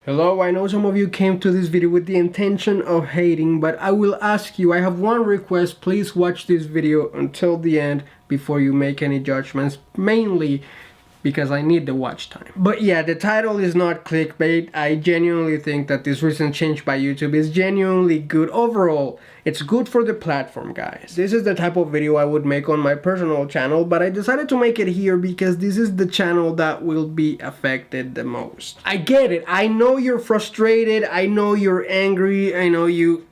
Hello, I know some of you came to this video with the intention of hating, but I will ask you, I have one request, please watch this video until the end before you make any judgments, mainly because I need the watch time. But yeah, the title is not clickbait. I genuinely think that this recent change by YouTube is genuinely good. Overall, it's good for the platform, guys. This is the type of video I would make on my personal channel, but I decided to make it here because this is the channel that will be affected the most. I get it. I know you're frustrated. I know you're angry. I know you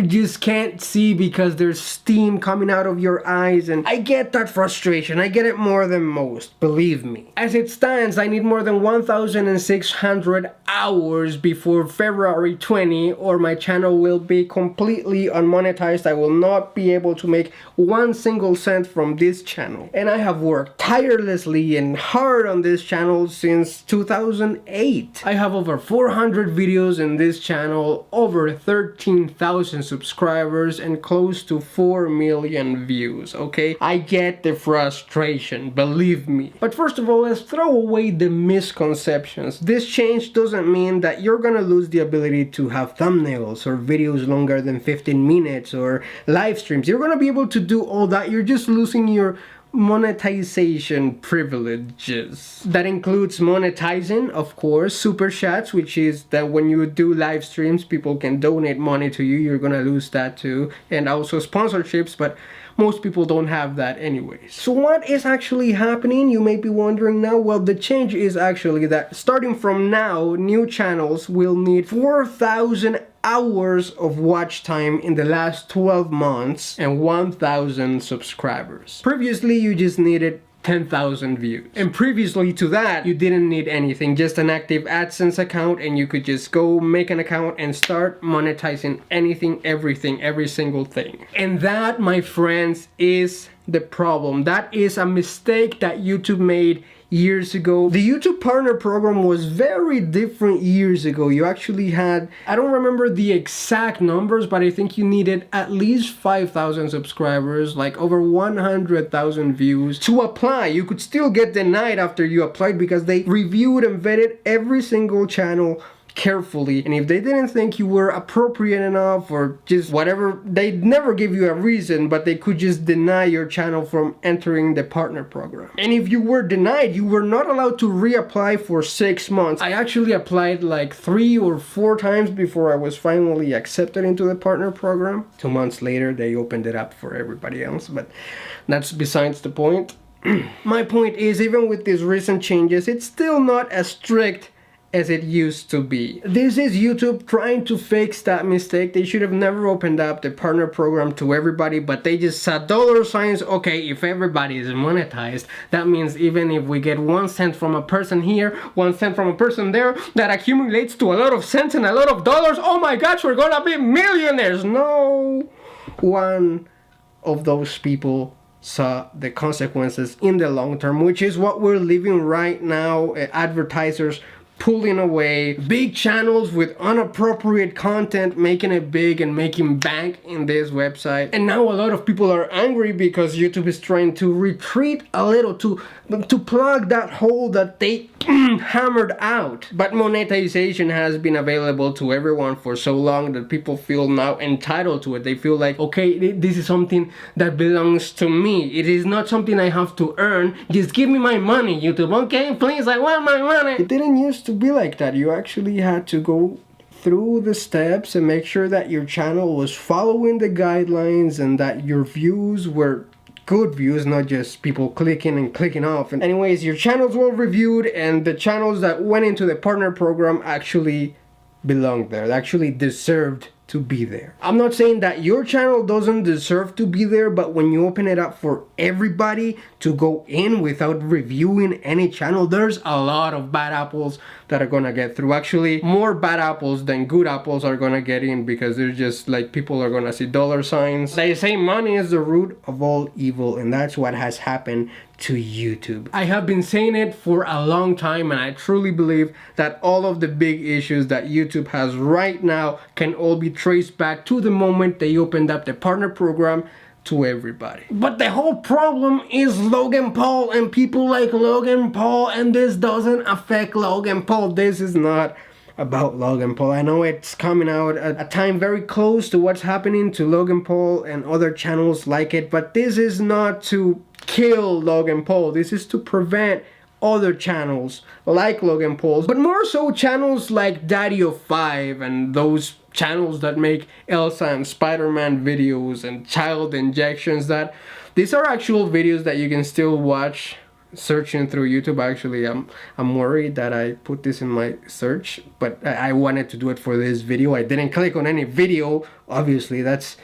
just can't see because there's steam coming out of your eyes, and I get that frustration. I get it more than most, believe me. As it stands, I need more than 1,600 hours before February 20 or my channel will be completely unmonetized. I will not be able to make one single cent from this channel. And I have worked tirelessly and hard on this channel since 2008. I have over 400 videos in this channel, over 13,000 subscribers, and close to 4 million views, okay? I get the frustration, believe me. But first of all, let's throw away the misconceptions. This change doesn't mean that you're gonna lose the ability to have thumbnails or videos longer than 15 minutes or live streams. You're gonna be able to do all that. You're just losing your monetization privileges. That includes monetizing, of course, super chats, which is that when you do live streams, people can donate money to you. You're gonna lose that too. And also sponsorships, but most people don't have that anyways. So what is actually happening, you may be wondering now? Well, the change is actually that starting from now, new channels will need 4,000 hours of watch time in the last 12 months and 1,000 subscribers. Previously, you just needed 10,000 views. And previously to that, you didn't need anything, just an active AdSense account, and you could just go make an account and start monetizing anything, everything, every single thing. And that, my friends, is the problem. That is a mistake that YouTube made years ago. The YouTube partner program was very different years ago. You actually had, I don't remember the exact numbers, but I think you needed at least 5,000 subscribers, like over 100,000 views to apply. You could still get denied after you applied because they reviewed and vetted every single channel carefully, and if they didn't think you were appropriate enough or just whatever, they'd never give you a reason, but they could just deny your channel from entering the partner program. And if you were denied, you were not allowed to reapply for 6 months. I actually applied like 3 or 4 times before I was finally accepted into the partner program. 2 months later, they opened it up for everybody else, but that's besides the point. My point is, even with these recent changes, it's still not as strict as it used to be. This is YouTube trying to fix that mistake. They should have never opened up the partner program to everybody, but they just saw dollar signs. Okay, if everybody is monetized, that means even if we get 1 cent from a person here, 1 cent from a person there, that accumulates to a lot of cents and a lot of dollars. Oh my gosh, we're gonna be millionaires. No one of those people saw the consequences in the long term, which is what we're living right now. Advertisers pulling away, big channels with inappropriate content making it big and making bank in this website. And now a lot of people are angry because YouTube is trying to retreat a little to plug that hole that they hammered out. But monetization has been available to everyone for so long that people feel now entitled to it. They feel like, okay, this is something that belongs to me. It is not something I have to earn. Just give me my money, YouTube. Okay, please, I want my money. It didn't used to be like that. You actually had to go through the steps and make sure that your channel was following the guidelines and that your views were good views, not just people clicking and clicking off. And anyways, your channels were reviewed, and the channels that went into the partner program actually belonged there. They actually deserved to be there. I'm not saying that your channel doesn't deserve to be there, but when you open it up for everybody to go in without reviewing any channel, there's a lot of bad apples that are gonna get through. Actually, more bad apples than good apples are gonna get in, because they're just like, people are gonna see dollar signs. They say money is the root of all evil, and that's what has happened to YouTube. I have been saying it for a long time, and I truly believe that all of the big issues that YouTube has right now can all be traced back to the moment they opened up the partner program to everybody. But the whole problem is Logan Paul and people like Logan Paul, and this doesn't affect Logan Paul. This is not about Logan Paul. I know it's coming out at a time very close to what's happening to Logan Paul and other channels like it, but this is not to kill Logan Paul. This is to prevent other channels like Logan Paul's, but more so channels like Daddy of 5 and those channels that make Elsa and Spider-Man videos and child injections. That these are actual videos that you can still watch searching through YouTube. Actually, I'm worried that I put this in my search, but I wanted to do it for this video. I didn't click on any video. Obviously, that's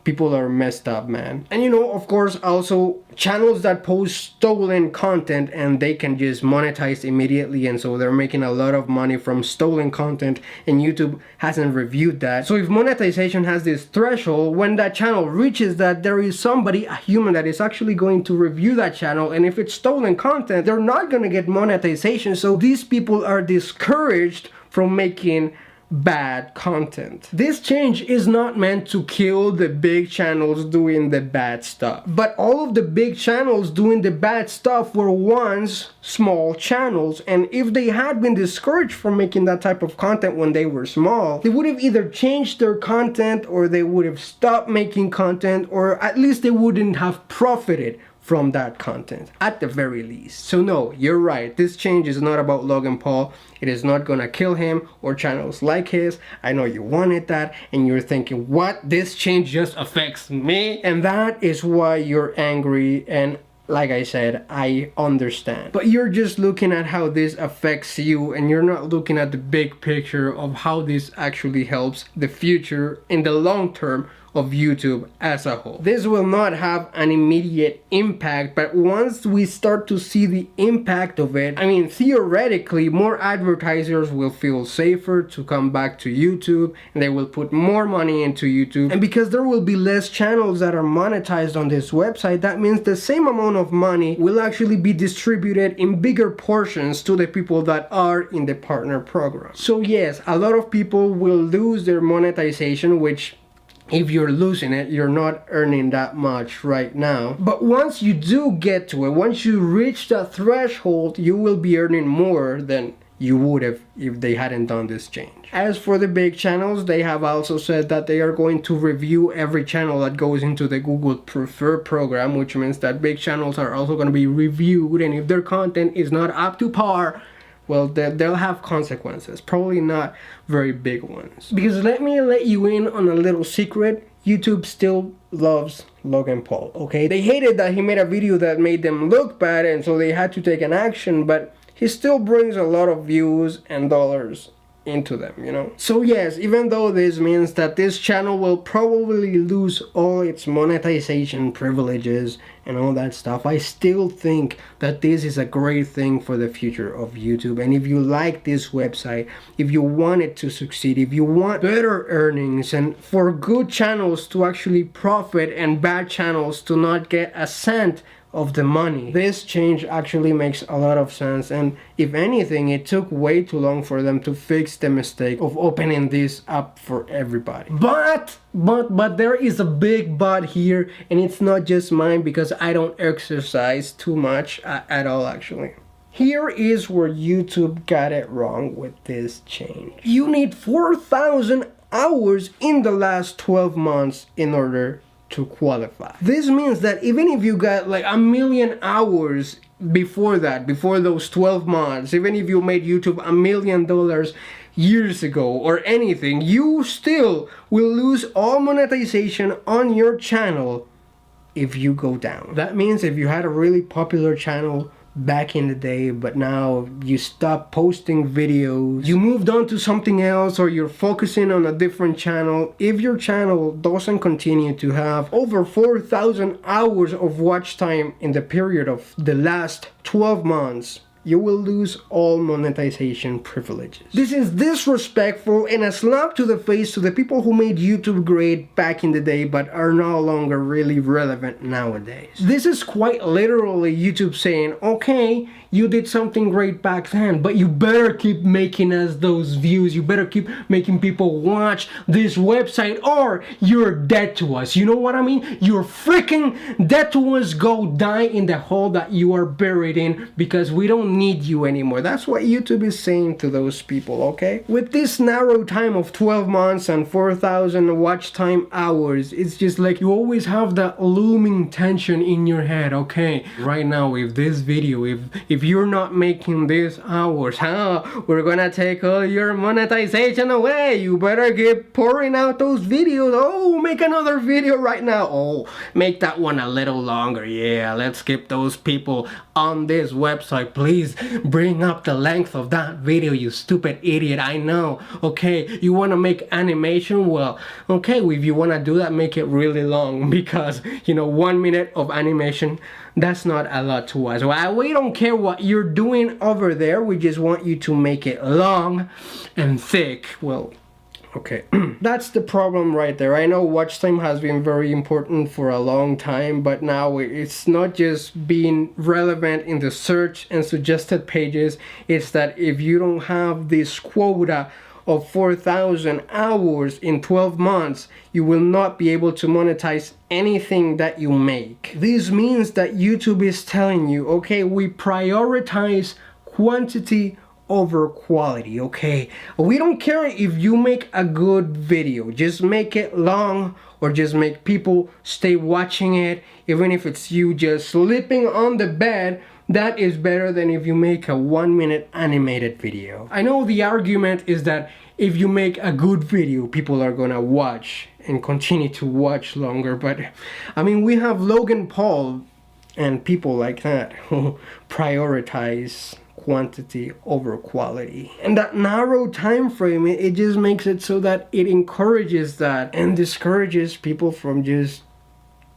people are messed up, man. And you know, of course, also channels that post stolen content and they can just monetize immediately, and so they're making a lot of money from stolen content, and YouTube hasn't reviewed that. So if monetization has this threshold, when that channel reaches that, there is somebody, a human, that is actually going to review that channel, and if it's stolen content, they're not gonna get monetization. So these people are discouraged from making bad content. This change is not meant to kill the big channels doing the bad stuff, but all of the big channels doing the bad stuff were once small channels, and if they had been discouraged from making that type of content when they were small, they would have either changed their content, or they would have stopped making content, or at least they wouldn't have profited from that content, at the very least. So no, you're right, this change is not about Logan Paul. It is not gonna kill him or channels like his. I know you wanted that, and you're thinking, what? This change just affects me? And that is why you're angry, and like I said, I understand. But you're just looking at how this affects you, and you're not looking at the big picture of how this actually helps the future in the long term of YouTube as a whole. This will not have an immediate impact, but once we start to see the impact of it, I mean, theoretically, more advertisers will feel safer to come back to YouTube, and they will put more money into YouTube. And because there will be less channels that are monetized on this website, that means the same amount of money will actually be distributed in bigger portions to the people that are in the partner program. So yes, a lot of people will lose their monetization, which, if you're losing it, you're not earning that much right now. But once you do get to it, once you reach that threshold, you will be earning more than you would have if they hadn't done this change. As for the big channels, they have also said that they are going to review every channel that goes into the Google Prefer program, which means that big channels are also going to be reviewed, and if their content is not up to par, well, they'll have consequences, probably not very big ones. Because let me let you in on a little secret, YouTube still loves Logan Paul, okay? They hated that he made a video that made them look bad, and so they had to take an action, but he still brings a lot of views and dollars into them, you know? So yes, even though this means that this channel will probably lose all its monetization privileges and all that stuff, I still think that this is a great thing for the future of YouTube. And if you like this website, if you want it to succeed, if you want better earnings and for good channels to actually profit and bad channels to not get a cent of the money, this change actually makes a lot of sense. And if anything, it took way too long for them to fix the mistake of opening this up for everybody. But there is a big but here, and it's not just mine because I don't exercise too much at all actually. Here is where YouTube got it wrong with this change. You need 4,000 hours in the last 12 months in order to qualify. This means that even if you got like 1,000,000 hours before that, before those 12 months, even if you made YouTube $1 million years ago or anything, you still will lose all monetization on your channel if you go down. That means if you had a really popular channel back in the day, but now you stop posting videos, you moved on to something else, or you're focusing on a different channel, if your channel doesn't continue to have over 4,000 hours of watch time in the period of the last 12 months, you will lose all monetization privileges. This is disrespectful and a slap to the face to the people who made YouTube great back in the day but are no longer really relevant nowadays. This is quite literally YouTube saying, okay, you did something great back then, but you better keep making us those views, you better keep making people watch this website, or you're dead to us. You know what I mean? You're freaking dead to us. Go die in the hole that you are buried in, because we don't don't need you anymore. That's what YouTube is saying to those people, okay? With this narrow time of 12 months and 4,000 watch time hours, it's just like you always have that looming tension in your head, okay? Right now, if this video, if you're not making these hours, we're gonna take all your monetization away. You better keep pouring out those videos. Oh, make another video right now. Oh, make that one a little longer. Yeah, let's keep those people on this website. Please bring up the length of that video, you stupid idiot. I know. Okay, you want to make animation? Well, okay, if you want to do that, make it really long, because you know, 1 minute of animation, that's not a lot to us. Well, we don't care what you're doing over there. We just want you to make it long and thick. Well, okay, that's the problem right there. I know watch time has been very important for a long time, but now it's not just being relevant in the search and suggested pages. It's that if you don't have this quota of 4,000 hours in 12 months, you will not be able to monetize anything that you make. This means that YouTube is telling you, okay, we prioritize quantity over quality, okay? We don't care if you make a good video, just make it long, or just make people stay watching it. Even if it's you just sleeping on the bed, that is better than if you make a 1 minute animated video. I know the argument is that if you make a good video, people are gonna watch and continue to watch longer, but I mean, we have Logan Paul and people like that who prioritize quantity over quality. And that narrow time frame, it just makes it so that it encourages that and discourages people from just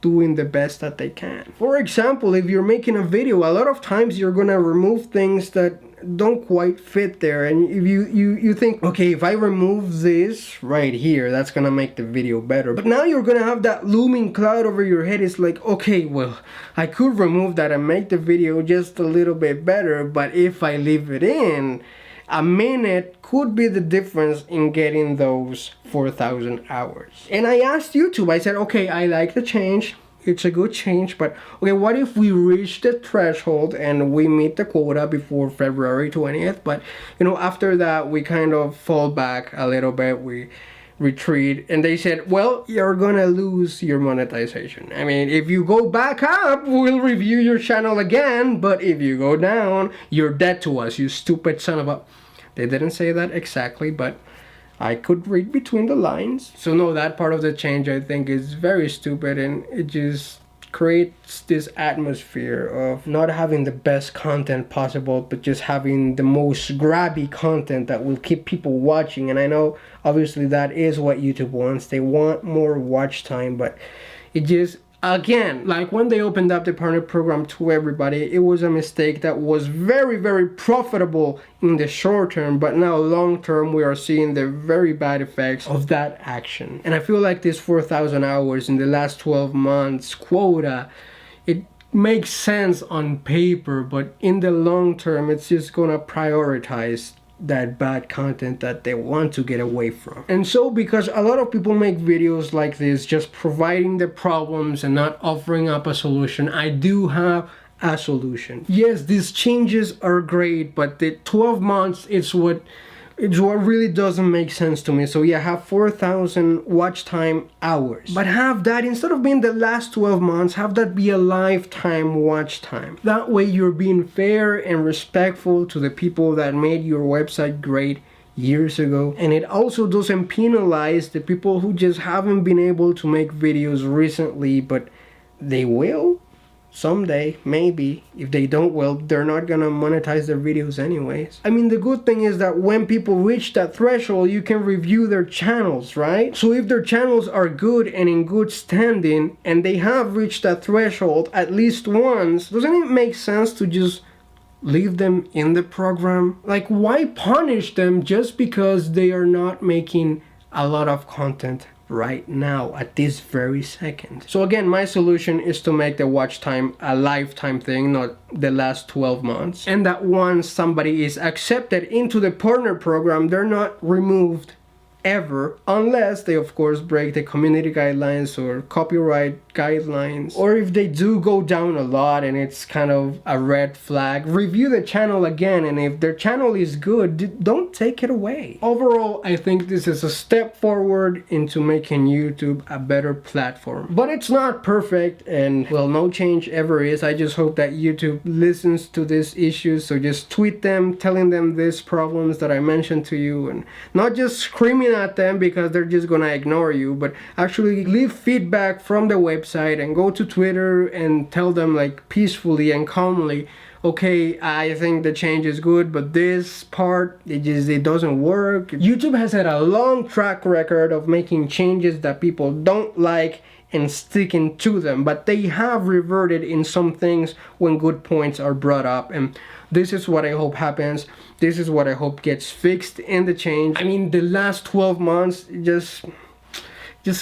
doing the best that they can. For example, if you're making a video, a lot of times you're gonna remove things that don't quite fit there, and if you think, okay, if I remove this right here, that's gonna make the video better. But now you're gonna have that looming cloud over your head. It's like, okay, well, I could remove that and make the video just a little bit better, but if I leave it in, a minute could be the difference in getting those 4,000 hours. And I asked YouTube, I said, okay, I like the change. It's a good change, but okay, what if we reach the threshold and we meet the quota before February 20th? But you know, after that, we kind of fall back a little bit, we retreat, and they said, well, you're gonna lose your monetization. I mean, if you go back up, we'll review your channel again, but if you go down, you're dead to us, you stupid son of a... They didn't say that exactly, but I could read between the lines. So no, that part of the change I think is very stupid, and it just creates this atmosphere of not having the best content possible, but just having the most grabby content that will keep people watching. And I know obviously that is what YouTube wants. They want more watch time, but it just, again, like when they opened up the partner program to everybody, it was a mistake that was very, very profitable in the short term, but now long term we are seeing the very bad effects of that action. And I feel like this 4,000 hours in the last 12 months quota, it makes sense on paper, but in the long term it's just gonna prioritize that bad content that they want to get away from. And so because a lot of people make videos like this just providing the problems and not offering up a solution, I do have a solution. Yes, these changes are great, but the 12 months is what really doesn't make sense to me. So yeah, have 4,000 watch time hours, but have that, instead of being the last 12 months, have that be a lifetime watch time. That way you're being fair and respectful to the people that made your website great years ago, and it also doesn't penalize the people who just haven't been able to make videos recently, but they will someday, maybe. If they don't, well, they're not gonna monetize their videos anyways. I mean, the good thing is that when people reach that threshold, you can review their channels, right? So if their channels are good and in good standing, and they have reached that threshold at least once, doesn't it make sense to just leave them in the program? Like, why punish them just because they are not making a lot of content right now at this very second? So again, my solution is to make the watch time a lifetime thing, not the last 12 months, and that once somebody is accepted into the partner program, they're not removed ever, unless they of course break the community guidelines or copyright guidelines, or if they do go down a lot and it's kind of a red flag, review the channel again, and if their channel is good, don't take it away. Overall, I think this is a step forward into making YouTube a better platform, but it's not perfect, and well, no change ever is. I just hope that YouTube listens to these issues, so just tweet them telling them these problems that I mentioned to you, and not just screaming at them because they're just gonna ignore you, but actually leave feedback from the website and go to Twitter and tell them like peacefully and calmly, okay, I think the change is good, but this part, it doesn't work. YouTube has had a long track record of making changes that people don't like and sticking to them, but they have reverted in some things when good points are brought up, and this is what I hope happens. This is what I hope gets fixed in the change. I mean, the last 12 months just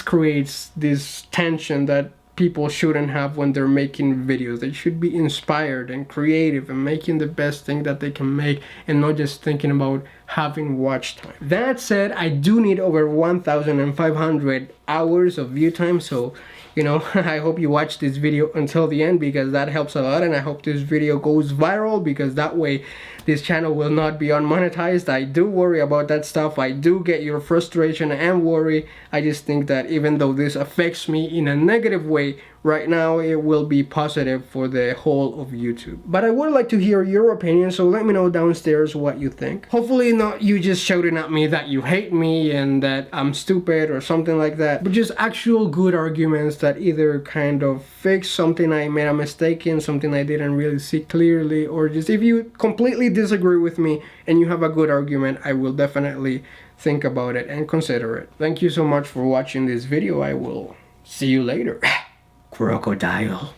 creates this tension that people shouldn't have when they're making videos. They should be inspired and creative and making the best thing that they can make, and not just thinking about having watch time. That said, I do need over 1,500 hours of view time, so you know, I hope you watch this video until the end because that helps a lot, and I hope this video goes viral because that way this channel will not be unmonetized. I do worry about that stuff. I do get your frustration and worry. I just think that even though this affects me in a negative way right now, it will be positive for the whole of YouTube. But I would like to hear your opinion, so let me know downstairs what you think. Hopefully not you just shouting at me that you hate me and that I'm stupid or something like that, but just actual good arguments that either kind of fix something I made a mistake in, something I didn't really see clearly, or just if you completely disagree with me and you have a good argument, I will definitely think about it and consider it. Thank you so much for watching this video. I will see you later. Crocodile.